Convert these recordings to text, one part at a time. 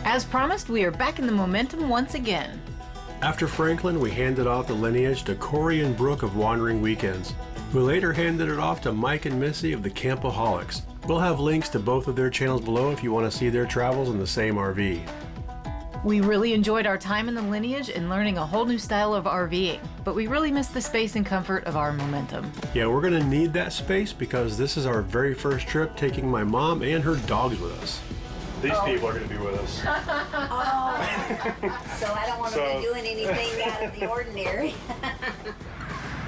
As promised, we are back in the momentum once again. After Franklin, we handed off the lineage to Corey and Brooke of Wandering Weekends, who later handed it off to Mike and Missy of the Campaholics. We'll have links to both of their channels below if you want to see their travels in the same RV. We really enjoyed our time in the lineage and learning a whole new style of RVing, but we really missed the space and comfort of our momentum. Yeah, we're going to need that space because this is our very first trip taking my mom and her dogs with us. These people are going to be with us. So I don't want to be doing anything out of the ordinary.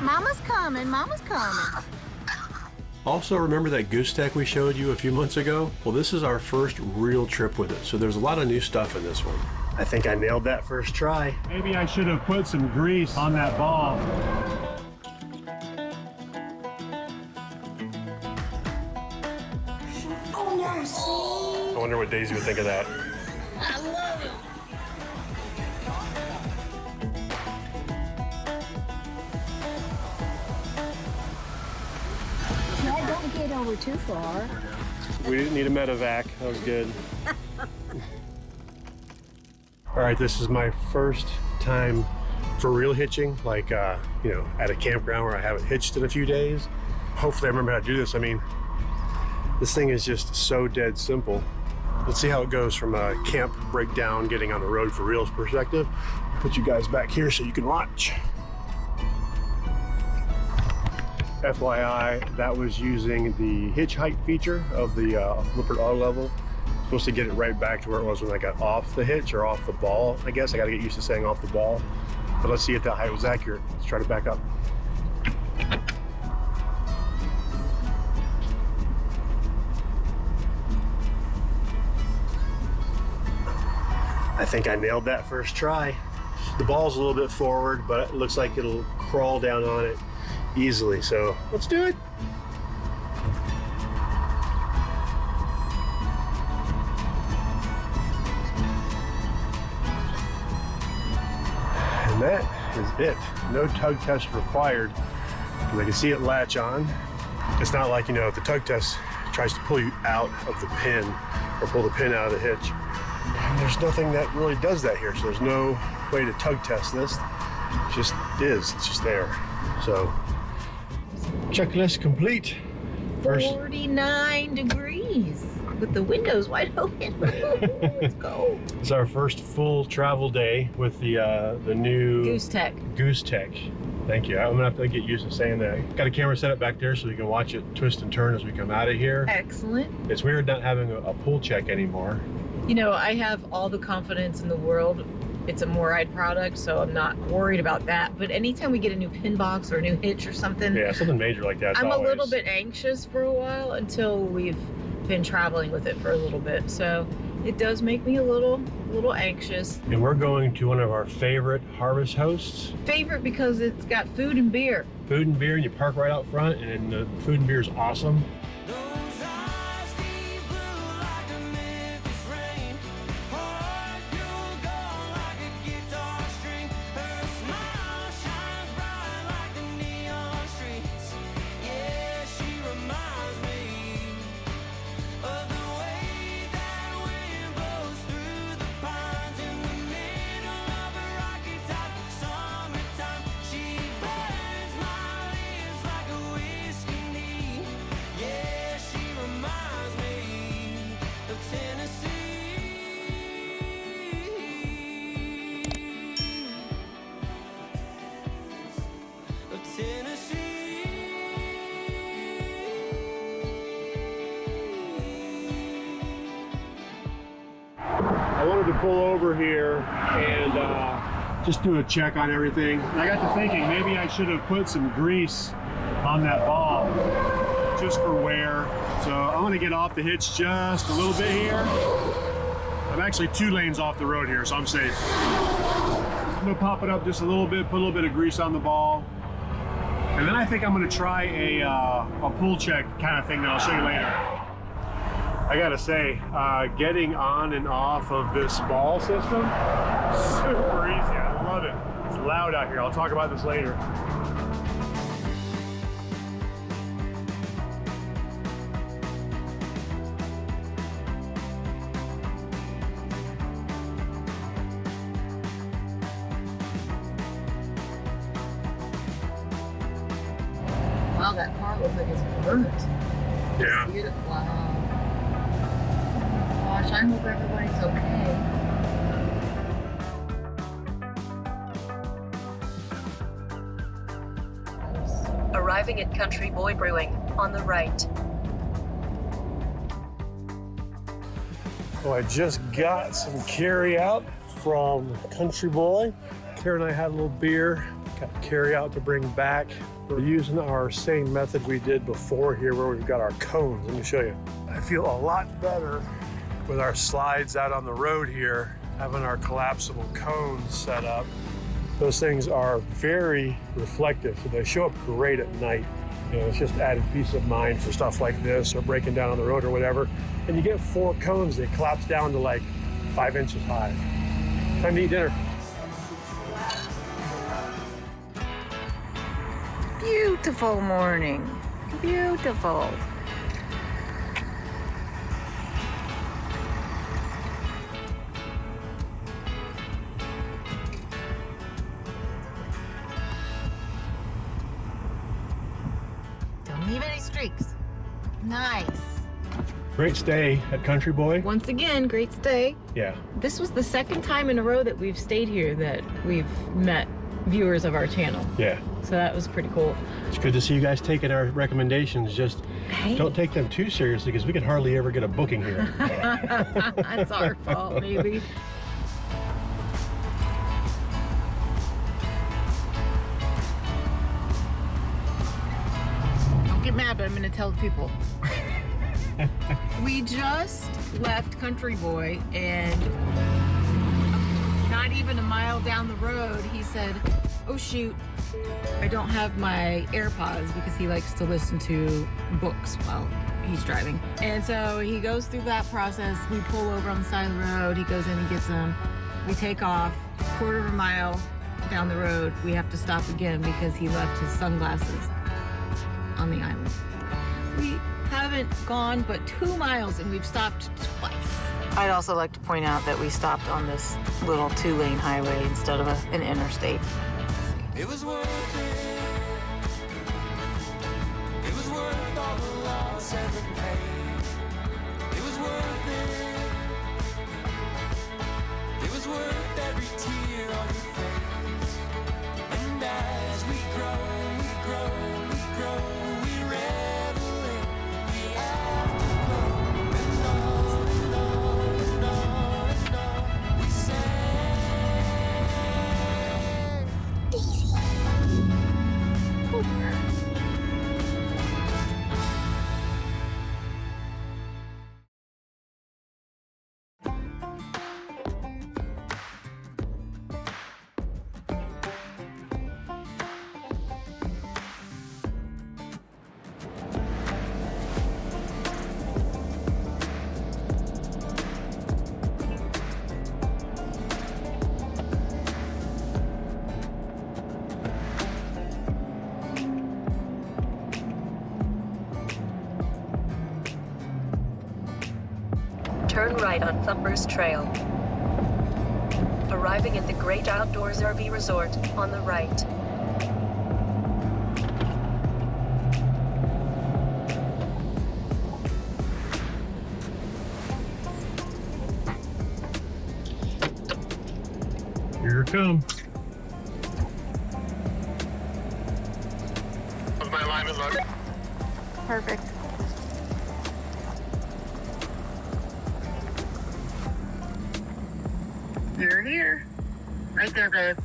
Mama's coming, Mama's coming. Also, remember that GooseTech we showed you a few months ago? Well, this is our first real trip with it, so there's a lot of new stuff in this one. I think I nailed that first try. Maybe I should have put some grease on that ball. Oh no, see? I wonder what Daisy would think of that. I love it. Yeah, don't get over too far. We didn't need a medevac. That was good. All right, this is my first time for real hitching, like, you know, at a campground where I haven't hitched in a few days. Hopefully I remember how to do this. I mean, this thing is just so dead simple. Let's see how it goes from a camp breakdown, getting on the road for reals perspective. Put you guys back here so you can watch. FYI, that was using the hitch height feature of the Whipper auto level. Supposed to get it right back to where it was when I got off the hitch or off the ball. I guess I got to get used to saying off the ball. But let's see if that height was accurate. Let's try to back up. I think I nailed that first try. The ball's a little bit forward, but it looks like it'll crawl down on it easily. So let's do it. And that is it. No tug test required, because I can see it latch on. It's not like, you know, if the tug test tries to pull you out of the pin or pull the pin out of the hitch. There's nothing that really does that here, so there's no way to tug test this. It just is, it's just there. So, checklist complete. First 49 degrees with the windows wide open. Let's go. It's our first full travel day with the new GooseTech. Thank you. I'm gonna have to get used to saying that. Got a camera set up back there so we can watch it twist and turn as we come out of here. Excellent. It's weird not having a pull check anymore. You know, I have all the confidence in the world. It's a MORryde product, so I'm not worried about that. But anytime we get a new pin box or a new hitch or something, yeah, something major like that. I'm a little bit anxious for a while until we've been traveling with it for a little bit. So it does make me a little anxious. And we're going to one of our favorite harvest hosts. Favorite because it's got food and beer. Food and beer, and you park right out front, and the food and beer is awesome. I wanted to pull over here and just do a check on everything. And I got to thinking maybe I should have put some grease on that ball just for wear. So I'm gonna get off the hitch just a little bit here. I'm actually 2 lanes off the road here, so I'm safe. I'm gonna pop it up just a little bit, put a little bit of grease on the ball. And then I think I'm gonna try a pull check kind of thing that I'll show you later. I gotta say, getting on and off of this ball system, super easy. I love it. It's loud out here. I'll talk about this later. Wow, that car looks like it's burnt. Yeah. Beautiful. Wow. Gosh, I hope everybody's okay. Arriving at Country Boy Brewing, on the right. Well, I just got some carry out from Country Boy. Karen and I had a little beer, got carry out to bring back. We're using our same method we did before here where we've got our cones. Let me show you. I feel a lot better with our slides out on the road here, having our collapsible cones set up. Those things are very reflective, so they show up great at night. You know, it's just added peace of mind for stuff like this or breaking down on the road or whatever. And you get 4 cones, they collapse down to like 5 inches high. Time to eat dinner. Beautiful morning. Beautiful. Don't leave any streaks. Nice. Great stay at Country Boy. Once again, great stay. Yeah. This was the second time in a row that we've stayed here that we've met viewers of our channel. Yeah. So that was pretty cool. It's good to see you guys taking our recommendations. Just don't take them too seriously because we can hardly ever get a booking here. That's our fault, maybe. Don't get mad, but I'm gonna tell the people. We just left Country Boy, and not even a mile down the road, he said, oh shoot, I don't have my AirPods, because he likes to listen to books while he's driving. And so he goes through that process. We pull over on the side of the road. He goes in and gets them. We take off. A quarter of a mile down the road, we have to stop again because he left his sunglasses on the island. We haven't gone but 2 miles and we've stopped twice. I'd also like to point out that we stopped on this little 2-lane highway instead of an interstate. It was worth it. It was worth all the loss and the pain. It was worth it. It was worth every tear on your face. And as we grow, we grow, we grow, we revel in the afterglow. And on and on and on and on we sang. Turn right on Thumper's Trail. Arriving at the Great Outdoors RV Resort, on the right. Here it comes. My alignment look. Perfect. You're here. Right there, babe.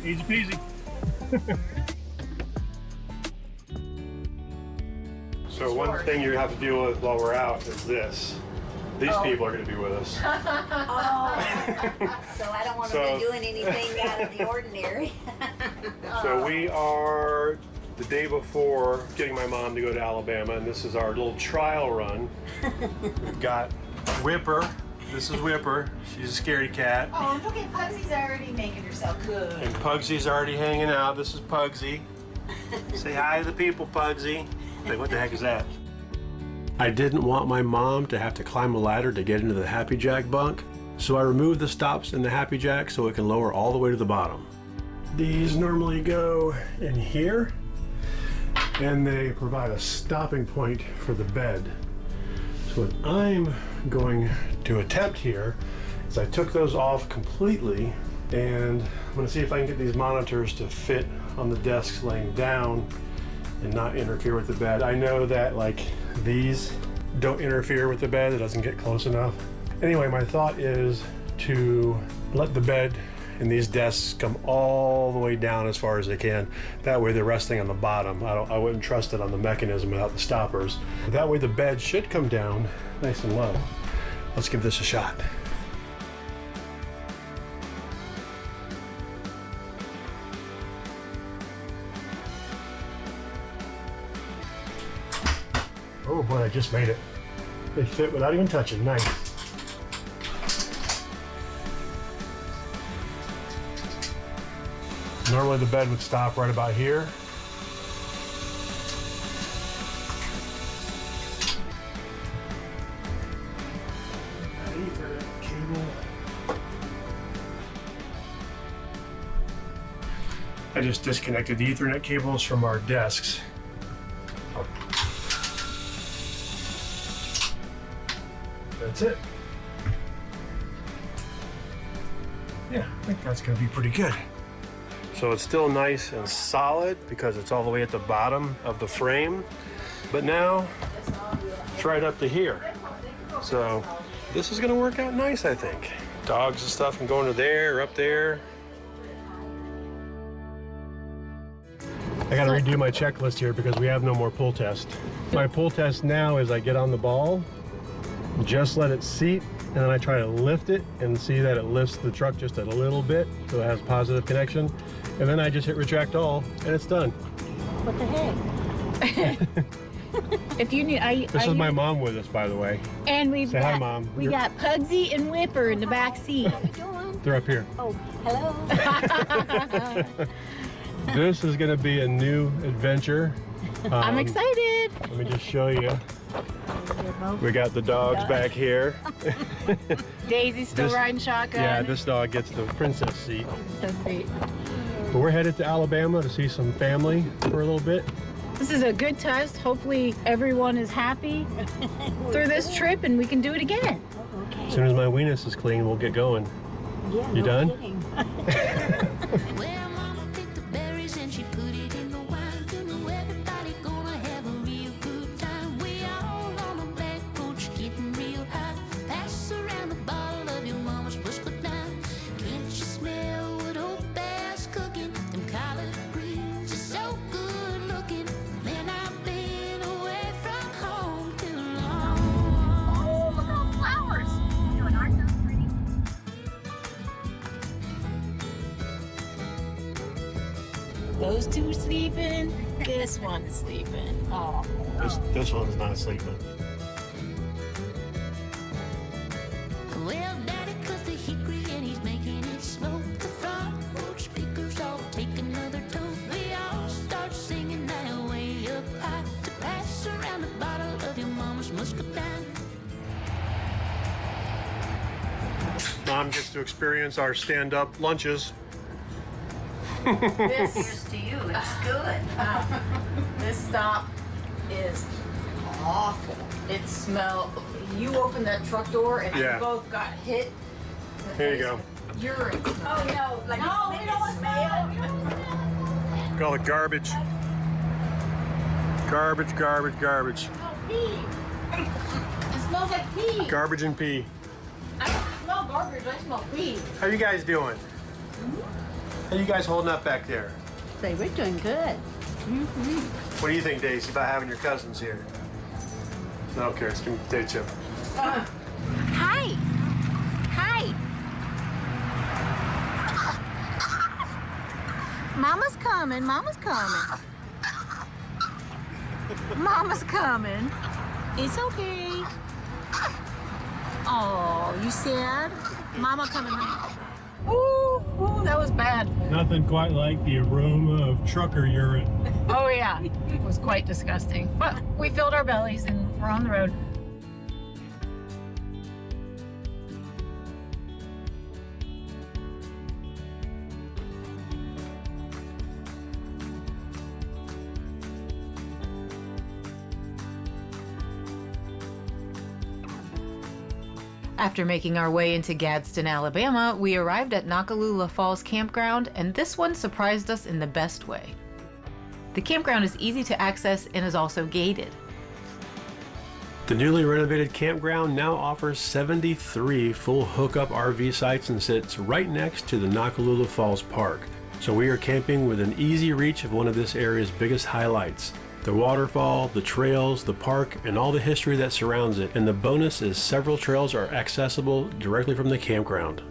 Easy peasy. So one thing you have to deal with while we're out is this. These people are going to be with us. Oh. So I don't want to be doing anything out of the ordinary. So we are the day before getting my mom to go to Alabama, and this is our little trial run. We've got Whipper. This is Whipper. She's a scaredy cat. Oh, look at Pugsy's already making herself good. And Pugsy's already hanging out. This is Pugsy. Say hi to the people, Pugsy. Hey, what the heck is that? I didn't want my mom to have to climb a ladder to get into the Happijac bunk, so I removed the stops in the Happijac so it can lower all the way to the bottom. These normally go in here, and they provide a stopping point for the bed. So what I'm going to attempt here is I took those off completely, and I'm going to see if I can get these monitors to fit on the desks laying down and not interfere with the bed. I know that like these don't interfere with the bed, it doesn't get close enough. Anyway, my thought is to let the bed and these desks come all the way down as far as they can. That way they're resting on the bottom. I wouldn't trust it on the mechanism without the stoppers. But that way the bed should come down nice and low. Let's give this a shot. Oh boy, I just made it. They fit without even touching, nice. Normally the bed would stop right about here. Ethernet cable. I just disconnected the Ethernet cables from our desks. That's it. Yeah, I think that's gonna be pretty good. So it's still nice and solid because it's all the way at the bottom of the frame. But now it's right up to here. So this is gonna work out nice, I think. Dogs and stuff can go into there or up there. I gotta redo my checklist here because we have no more pull test. My pull test now is I get on the ball, just let it seat, and then I try to lift it and see that it lifts the truck just a little bit so it has positive connection. And then I just hit retract all and it's done. What the heck? If you need, This is my mom with us, by the way. And we've Say got, hi, Mom. We got Pugsy and Whipper in the back seat. They're up here. Oh, hello. This is gonna be a new adventure. I'm excited. Let me just show you. We got the dogs back here. Daisy's still riding shotgun. Yeah, this dog gets the princess seat. So sweet. But we're headed to Alabama to see some family for a little bit. This is a good test. Hopefully everyone is happy through this trip and we can do it again. As soon as my weenus is clean, we'll get going. Yeah, You done? Well, Mama picked the berries and she put it in the wine. You know everybody gonna have a real good time. We all on the back porch getting real high. Pass around the bottle of your mama's muscadine. Can't you smell what old bear's cooking? Them collard greens are so good looking. Man, I've been away from home too long. Oh, look at all the flowers. You know, and ours sounds pretty. Those two sleeping. This one's sleeping. Oh. This one's not sleeping. Well, Daddy cut the hickory and he's making it smoke. The front porch speakers all take another toke. We all start singing that way up high to pass around the bottle of your mama's muscadine. Mom gets to experience our stand-up lunches. Here's to you. It's good. This stop is awful. It smells. You opened that truck door and Yeah. you both got hit. Here you go. Urine. Oh, no. Like, no, we don't want smell. Look at all the garbage. Garbage, garbage, garbage. Pee. It smells like pee. Garbage and pee. I don't smell garbage. I smell pee. How you guys doing? How you guys holding up back there? Say, we're doing good. What do you think, Daisy, about having your cousins here? No, okay, it's gonna potato chip. Hi. Hi. Mama's coming. Mama's coming. Mama's coming. It's okay. Oh, you sad? Mama coming home. Ooh, that was bad. Nothing quite like the aroma of trucker urine. Oh yeah, it was quite disgusting. But we filled our bellies and we're on the road. After making our way into Gadsden, Alabama, we arrived at Noccalula Falls Campground, and this one surprised us in the best way. The campground is easy to access and is also gated. The newly renovated campground now offers 73 full hookup RV sites and sits right next to the Noccalula Falls Park. So we are camping within easy reach of one of this area's biggest highlights. The waterfall, the trails, the park, and all the history that surrounds it. And the bonus is several trails are accessible directly from the campground.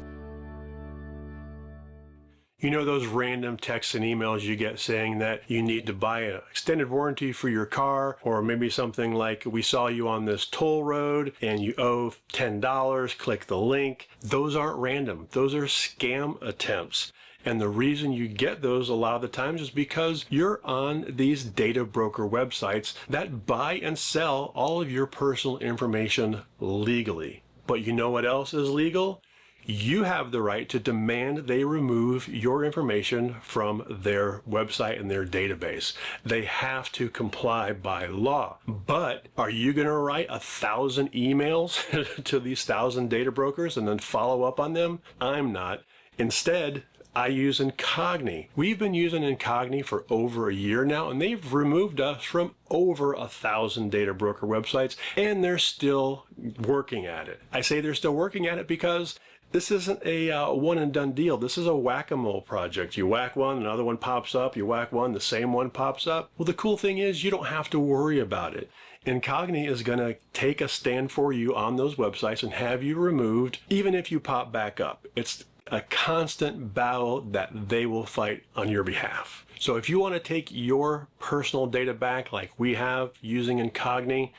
You know those random texts and emails you get saying that you need to buy an extended warranty for your car, or maybe something like, we saw you on this toll road and you owe $10, click the link. Those aren't random. Those are scam attempts. And the reason you get those a lot of the times is because you're on these data broker websites that buy and sell all of your personal information legally. But you know what else is legal? You have the right to demand they remove your information from their website and their database. They have to comply by law. But are you going to write 1,000 emails to these 1,000 data brokers and then follow up on them? I'm not. Instead, I use Incogni. We've been using Incogni for over a year now, and they've removed us from over 1,000 data broker websites, and they're still working at it. I say they're still working at it because this isn't a one and done deal. This is a whack-a-mole project. You whack one, another one pops up. You whack one, the same one pops up. Well, the cool thing is you don't have to worry about it. Incogni is going to take a stand for you on those websites and have you removed, even if you pop back up. It's a constant battle that they will fight on your behalf. So if you want to take your personal data back like we have using Incogni,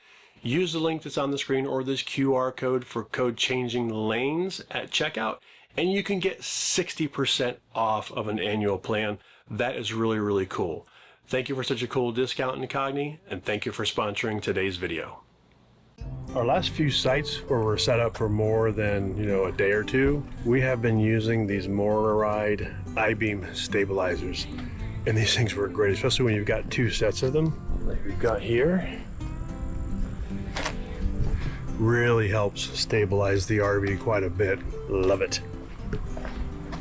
use the link that's on the screen or this QR code for code changing lanes at checkout, and you can get 60% off of an annual plan. That is really, really cool. Thank you for such a cool discount, Incogni, and thank you for sponsoring today's video. Our last few sites where we're set up for more than, a day or two, we have been using these MORryde I-beam stabilizers. And these things work great, especially when you've got two sets of them, like we've got here. Really helps stabilize the RV quite a bit. Love it.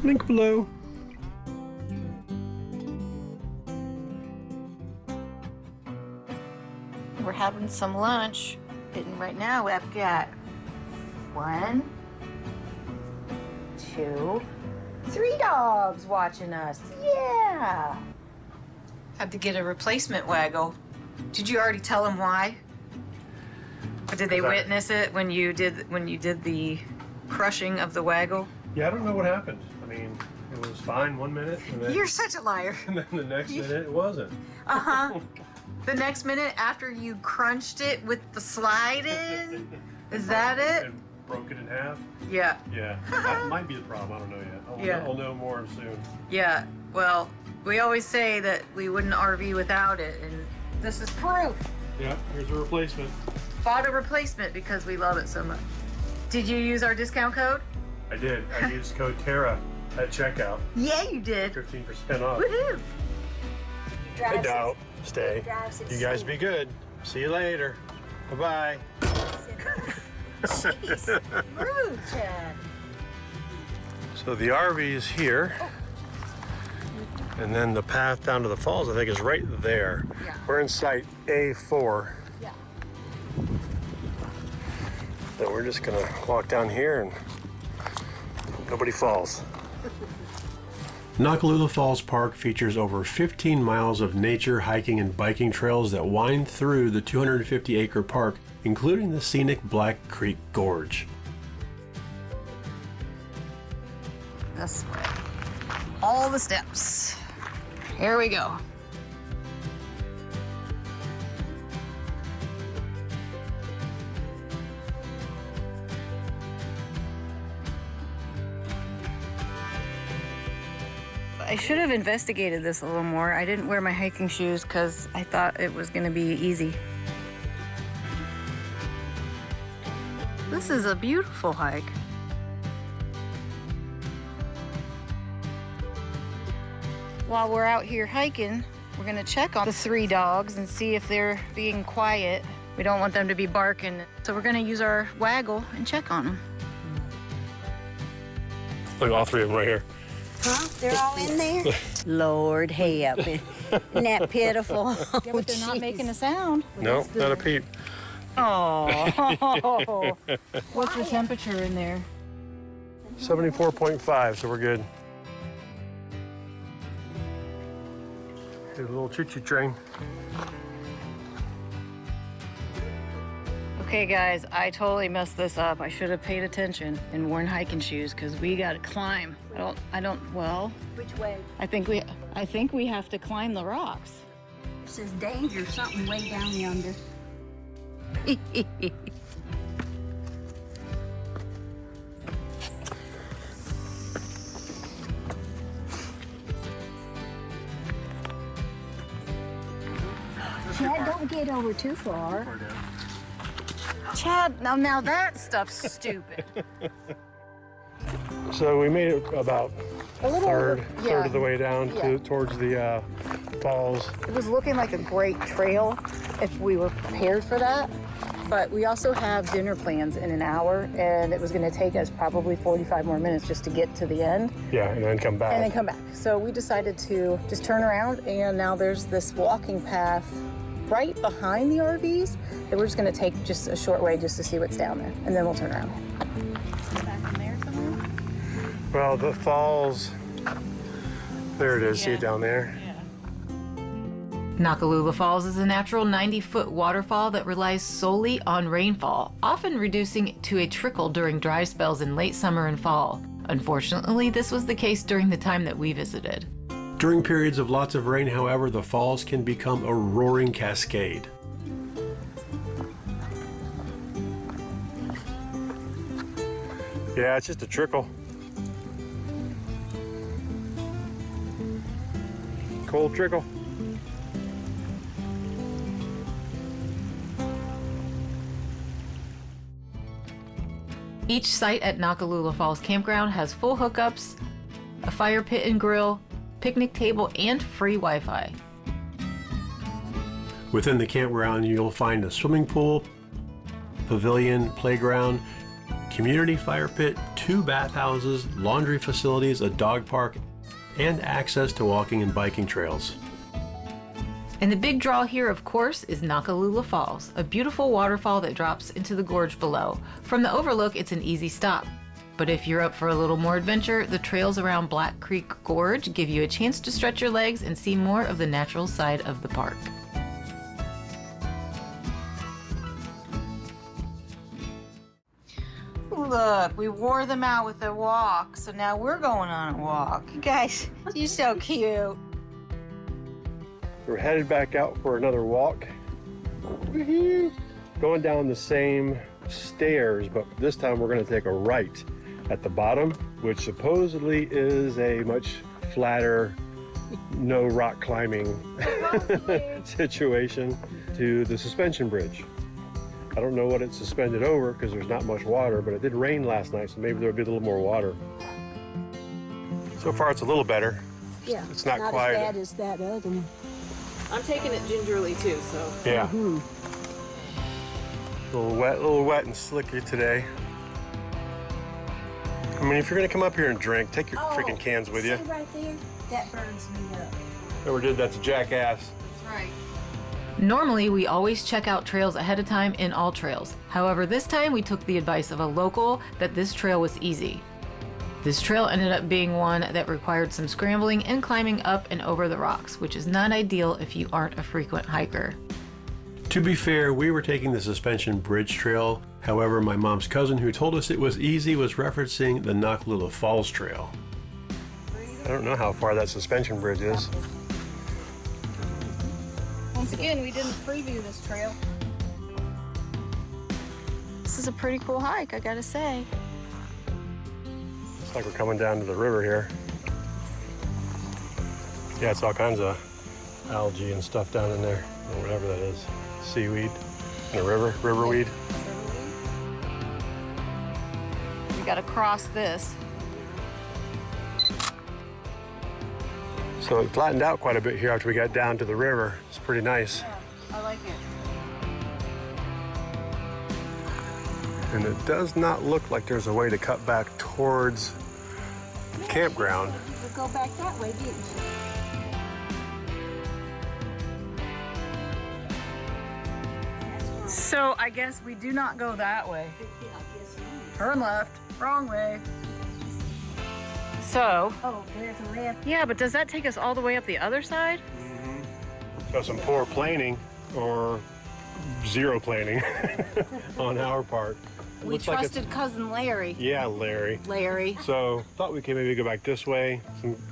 Link below. We're having some lunch. And right now I've got 1, 2, 3 dogs watching us. Yeah. Had to get a replacement waggle. Did you already tell them why? Or did they witness it when you did the crushing of the waggle? Yeah, I don't know what happened. I mean, it was fine 1 minute. And then, You're such a liar. And then the next minute it wasn't. Uh-huh. The next minute after you crunched it with the slide in? Is that it? And broke it in half? Yeah. Yeah. That might be the problem. I don't know yet. I'll know more soon. Yeah. Well, we always say that we wouldn't RV without it, and this is proof. Yep, here's a replacement. Bought a replacement because we love it so much. Did you use our discount code? I did. I used code TARA at checkout. Yeah, you did. 15% off. Woohoo! I doubt. Stay. You guys be good. See you later. Bye-bye. Jeez, rude, Chad. So the RV is here. And then the path down to the falls, I think, is right there. Yeah. We're in site A4. Yeah. So we're just gonna walk down here and nobody falls. Noccalula Falls Park features over 15 miles of nature, hiking, and biking trails that wind through the 250-acre park, including the scenic Black Creek Gorge. This way. All the steps. Here we go. I should have investigated this a little more. I didn't wear my hiking shoes because I thought it was going to be easy. This is a beautiful hike. While we're out here hiking, we're going to check on the 3 dogs and see if they're being quiet. We don't want them to be barking, so we're going to use our waggle and check on them. Look, all three of them right here. Huh? They're all in there? Lord help. Isn't that pitiful? Yeah, but they're not making a sound. No, not a peep. Oh. What's the temperature in there? 74.5, so we're good. Here's a little choo-choo train. Okay, guys, I totally messed this up. I should have paid attention and worn hiking shoes because we got to climb. Well, Which way? I think we have to climb the rocks. It says danger, something way down yonder. Chad, don't get over too far. Chad, now that stuff's stupid. So we made it about A little third yeah. of the way down towards the falls. It was looking like a great trail if we were prepared for that. But we also have dinner plans in an hour, and it was going to take us probably 45 more minutes just to get to the end. Yeah, and then come back. So we decided to just turn around, and now there's this walking path right behind the RVs that we're just going to take just a short way just to see what's down there, and then we'll turn around. Back in there somewhere? Well, the falls, there it is, see it down there? Noccalula Falls is a natural 90-foot waterfall that relies solely on rainfall, often reducing to a trickle during dry spells in late summer and fall. Unfortunately, this was the case during the time that we visited. During periods of lots of rain, however, the falls can become a roaring cascade. Yeah, it's just a trickle. Cold trickle. Each site at Noccalula Falls Campground has full hookups, a fire pit and grill, picnic table, and free Wi-Fi. Within the campground, you'll find a swimming pool, pavilion, playground, community fire pit, 2 bathhouses, laundry facilities, a dog park, and access to walking and biking trails. And the big draw here, of course, is Noccalula Falls, a beautiful waterfall that drops into the gorge below. From the overlook, it's an easy stop. But if you're up for a little more adventure, the trails around Black Creek Gorge give you a chance to stretch your legs and see more of the natural side of the park. Look, we wore them out with a walk, so now we're going on a walk. You guys, you're so cute. We're headed back out for another walk. Woo-hoo. Going down the same stairs, but this time we're going to take a right at the bottom, which supposedly is a much flatter, no rock climbing situation to the suspension bridge. I don't know what it's suspended over because there's not much water, but it did rain last night, so maybe there'll be a little more water. So far it's a little better. Yeah, it's not quite as bad as that other one. I'm taking it gingerly too, so. Yeah. A little wet and slicky today. I mean, if you're gonna come up here and drink, take your freaking cans with you. See right there? That burns me up. Whoever did that's a jackass. That's right. Normally, we always check out trails ahead of time in all trails. However, this time we took the advice of a local that this trail was easy. This trail ended up being one that required some scrambling and climbing up and over the rocks, which is not ideal if you aren't a frequent hiker. To be fair, we were taking the suspension bridge trail. However, my mom's cousin who told us it was easy was referencing the Noccalula Falls trail. I don't know how far that suspension bridge is. Once again, we didn't preview this trail. This is a pretty cool hike, I gotta say. It's like we're coming down to the river here. Yeah, it's all kinds of algae and stuff down in there, or whatever that is. Seaweed in a riverweed. We gotta cross this. So it flattened out quite a bit here after we got down to the river. It's pretty nice. Yeah, I like it. And it does not look like there's a way to cut back towards campground. You go back that way, didn't you? So I guess we do not go that way. Turn left, wrong way. So, Oh, there's a red. yeah, but does that take us all the way up the other side? So some poor planning or zero planning on our part. It We looks like it's- trusted cousin Larry. Yeah, Larry. Larry. So thought we could maybe go back this way.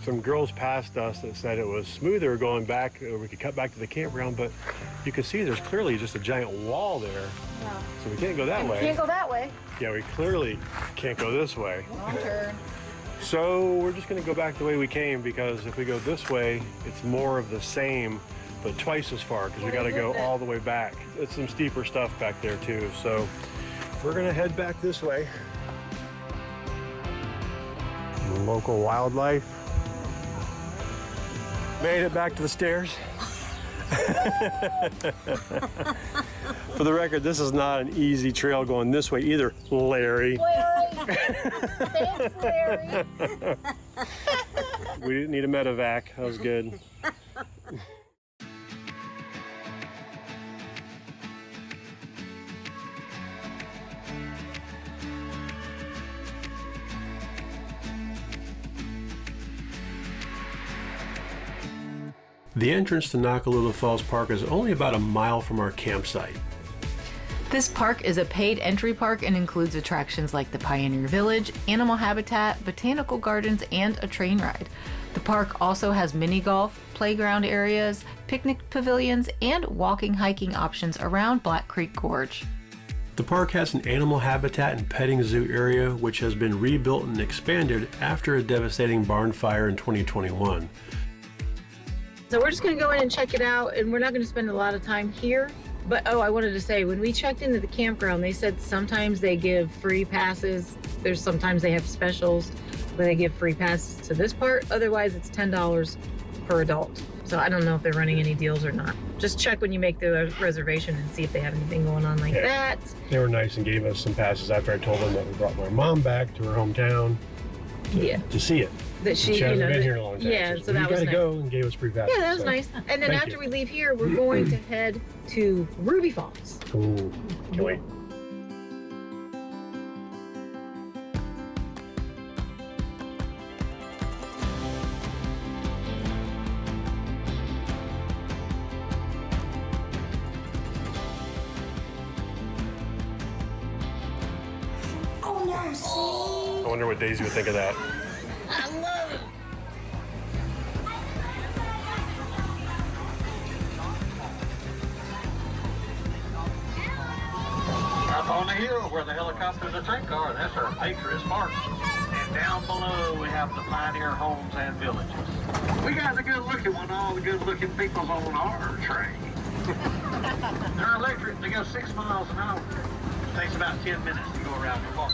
Some girls passed us that said it was smoother going back, or we could cut back to the campground, but you can see there's clearly just a giant wall there. So we can't go that way. Can't go that way. Yeah, we clearly can't go this way. Wrong turn. So we're just gonna go back the way we came, because if we go this way, it's more of the same, but twice as far, because we gotta go all the way back. It's some steeper stuff back there too. So we're gonna head back this way. Local wildlife. Made it back to the stairs. For the record, this is not an easy trail going this way either, Larry. Larry. Thanks, Larry. We didn't need a medevac. That was good. The entrance to Noccalula Falls Park is only about a mile from our campsite. This park is a paid entry park and includes attractions like the Pioneer Village, animal habitat, botanical gardens, and a train ride. The park also has mini golf, playground areas, picnic pavilions, and walking hiking options around Black Creek Gorge. The park has an animal habitat and petting zoo area which has been rebuilt and expanded after a devastating barn fire in 2021. So we're just gonna go in and check it out, and we're not gonna spend a lot of time here. But oh, I wanted to say, when we checked into the campground, they said sometimes they give free passes. Sometimes they have specials where they give free passes to this part. Otherwise, it's $10 per adult. So I don't know if they're running any deals or not. Just check when you make the reservation and see if they have anything going on like that. They were nice and gave us some passes after I told them that we brought my mom back to her hometown to see it. That she hasn't you know, been here in a long time. yeah, so that we was gotta nice. go, and gave us free passes. Yeah, that was so. nice. And then Thank after you. we leave here, we're going to head to Ruby Falls. Ooh, can't wait. Oh, no, see? I wonder what Daisy would think of that. I love it. Up on the hill where the helicopters and train car, that's our Patriots Park. And down below we have the Pioneer homes and villages. We got the good looking one, all the good looking people's on our train. They're electric, they go 6 miles an hour. It takes about 10 minutes to go around the park.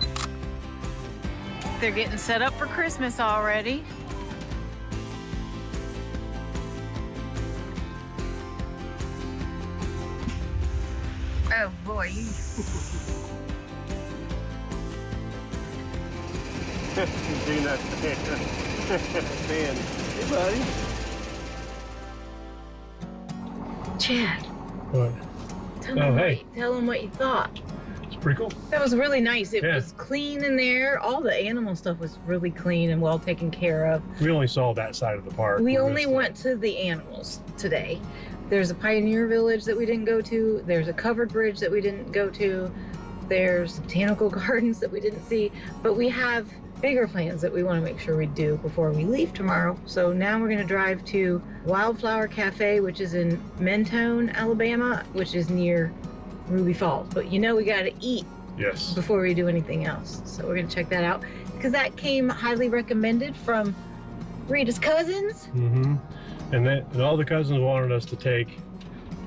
They're getting set up for Christmas already. Oh boy, you Seeing that fan. Hey, buddy. Chad, What? tell them what you thought. It's pretty cool. That was really nice. It Yeah. was clean in there. All the animal stuff was really clean and well taken care of. We only saw that side of the park. We only missed the- went to the animals today. There's a Pioneer Village that we didn't go to. There's a covered bridge that we didn't go to. There's botanical gardens that we didn't see. But we have bigger plans that we want to make sure we do before we leave tomorrow. So now we're going to drive to Wildflower Cafe, which is in Mentone, Alabama, which is near Ruby Falls. But you know we got to eat Yes. before we do anything else. So we're going to check that out because that came highly recommended from Rita's cousins. Mm-hmm. And all the cousins wanted us to take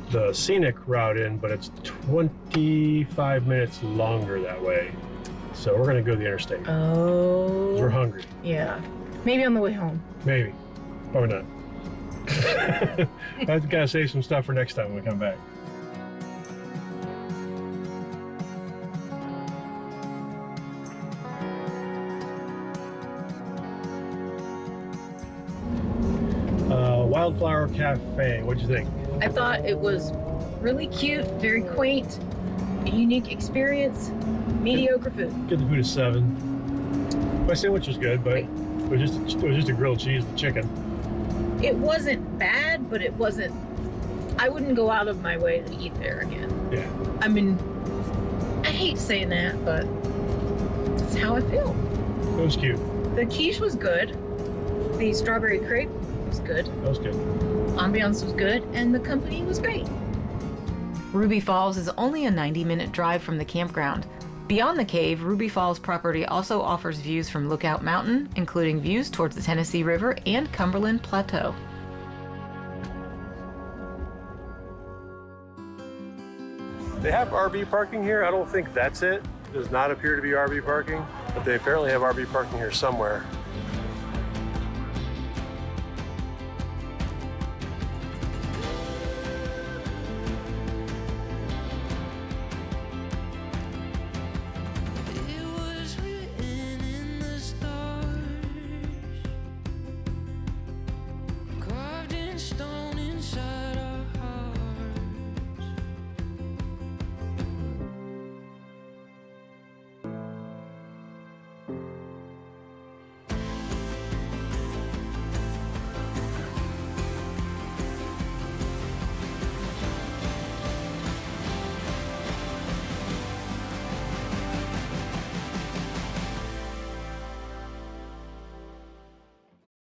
the scenic route in, but it's 25 minutes longer that way. So we're gonna go the interstate. 'Cause Oh. we're hungry. Yeah. Maybe on the way home. Maybe. Probably not. I've got to save some stuff for next time when we come back. Wildflower Cafe. What'd you think? I thought it was really cute, very quaint, a unique experience, mediocre food. Get the food a 7. My sandwich was good, but it was just a grilled cheese with chicken. It wasn't bad, but it wasn't. I wouldn't go out of my way to eat there again. Yeah. I mean, I hate saying that, but that's how I feel. It was cute. The quiche was good. The strawberry crepe was good. That was good. Ambiance was good, and the company was great. Ruby Falls is only a 90-minute drive from the campground. Beyond the cave, Ruby Falls property also offers views from Lookout Mountain, including views towards the Tennessee River and Cumberland Plateau. They have RV parking here. I don't think that's it. It does not appear to be RV parking, but they apparently have RV parking here somewhere.